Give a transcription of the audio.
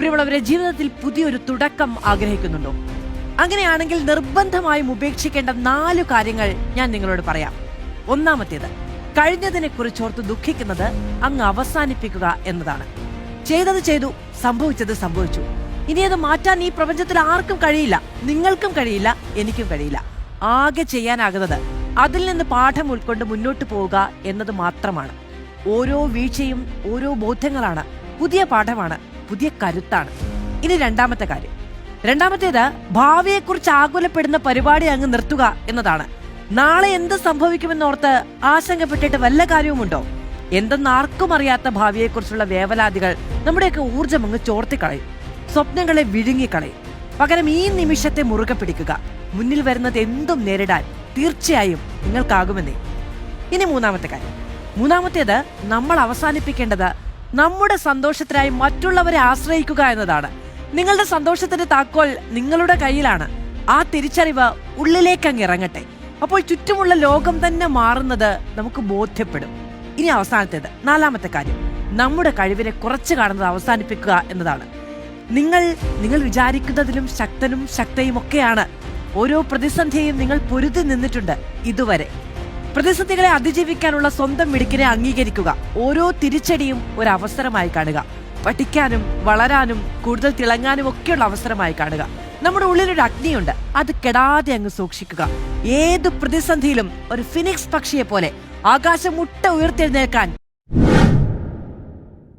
പ്രിയമുള്ളവരെ, ജീവിതത്തിൽ പുതിയൊരു തുടക്കം ആഗ്രഹിക്കുന്നുണ്ടോ? അങ്ങനെയാണെങ്കിൽ നിർബന്ധമായും ഉപേക്ഷിക്കേണ്ട 4 കാര്യങ്ങൾ ഞാൻ നിങ്ങളോട് പറയാം. ഒന്നാമത്തേത്, കഴിഞ്ഞതിനെ കുറിച്ചോർത്ത് ദുഃഖിക്കുന്നത് അങ്ങ് അവസാനിപ്പിക്കുക എന്നതാണ്. ചെയ്തത് ചെയ്തു, സംഭവിച്ചത് സംഭവിച്ചു. ഇനി അത് മാറ്റാൻ ഈ പ്രപഞ്ചത്തിൽ ആർക്കും കഴിയില്ല. നിങ്ങൾക്കും കഴിയില്ല, എനിക്കും കഴിയില്ല. ആകെ ചെയ്യാനാകുന്നത് അതിൽ നിന്ന് പാഠം ഉൾക്കൊണ്ട് മുന്നോട്ട് പോവുക എന്നത് മാത്രമാണ്. ഓരോ വീഴ്ചയും ഓരോ ബോധ്യങ്ങളാണ്, പുതിയ പാഠമാണ്, പുതിയ കരുത്താണ്. ഇനി രണ്ടാമത്തെ കാര്യം, രണ്ടാമത്തേത് ഭാവിയെക്കുറിച്ച് ആകുലപ്പെടുന്ന പരിപാടി അങ്ങ് നിർത്തുക എന്നതാണ്. നാളെ എന്ത് സംഭവിക്കുമെന്നോർത്ത് ആശങ്കപ്പെട്ടിട്ട് വല്ല കാര്യവുമുണ്ടോ? എന്തെന്ന് ആർക്കും അറിയാത്ത ഭാവിയെക്കുറിച്ചുള്ള വേവലാതികൾ നമ്മുടെയൊക്കെ ഊർജ്ജം അങ്ങ് ചോർത്തിക്കളയും, സ്വപ്നങ്ങളെ വിഴുങ്ങിക്കളയും. പകരം ഈ നിമിഷത്തെ മുറുകെ പിടിക്കുക. മുന്നിൽ വരുന്നത് എന്തും നേരിടാൻ തീർച്ചയായും നിങ്ങൾക്കാകുമെന്നേ. ഇനി മൂന്നാമത്തെ കാര്യം, മൂന്നാമത്തേത് നമ്മൾ അവസാനിപ്പിക്കേണ്ടത് നമ്മുടെ സന്തോഷത്തിനായി മറ്റുള്ളവരെ ആശ്രയിക്കുക എന്നതാണ്. നിങ്ങളുടെ സന്തോഷത്തിന്റെ താക്കോൽ നിങ്ങളുടെ കയ്യിലാണ്. ആ തിരിച്ചറിവ് ഉള്ളിലേക്കങ്ങ് ഇറങ്ങട്ടെ. അപ്പോൾ ചുറ്റുമുള്ള ലോകം തന്നെ മാറുന്നത് നമുക്ക് ബോധ്യപ്പെടും. ഇനി അവസാനത്തേത്, നാലാമത്തെ കാര്യം, നമ്മുടെ കഴിവിനെ കുറച്ച് കാണുന്നത് അവസാനിപ്പിക്കുക എന്നതാണ്. നിങ്ങൾ വിചാരിക്കുന്നതിലും ശക്തനും ശക്തയും ഒക്കെയാണ്. ഓരോ പ്രതിസന്ധിയെയും നിങ്ങൾ പൊരുതി നിന്നിട്ടുണ്ട് ഇതുവരെ. പ്രതിസന്ധികളെ അതിജീവിക്കാനുള്ള സ്വന്തം മിടുക്കിനെ അംഗീകരിക്കുക. ഓരോ തിരിച്ചടിയും ഒരു അവസരമായി കാണുക. പഠിക്കാനും വളരാനും കൂടുതൽ തിളങ്ങാനും ഒക്കെയുള്ള അവസരമായി കാണുക. നമ്മുടെ ഉള്ളിലൊരു അഗ്നിയുണ്ട്, അത് കെടാതെ അങ്ങ് സൂക്ഷിക്കുക. ഏത് പ്രതിസന്ധിയിലും ഒരു ഫിനിക്സ് പക്ഷിയെ പോലെ ആകാശം മുട്ട ഉയർത്തെഴുന്നേൽക്കാൻ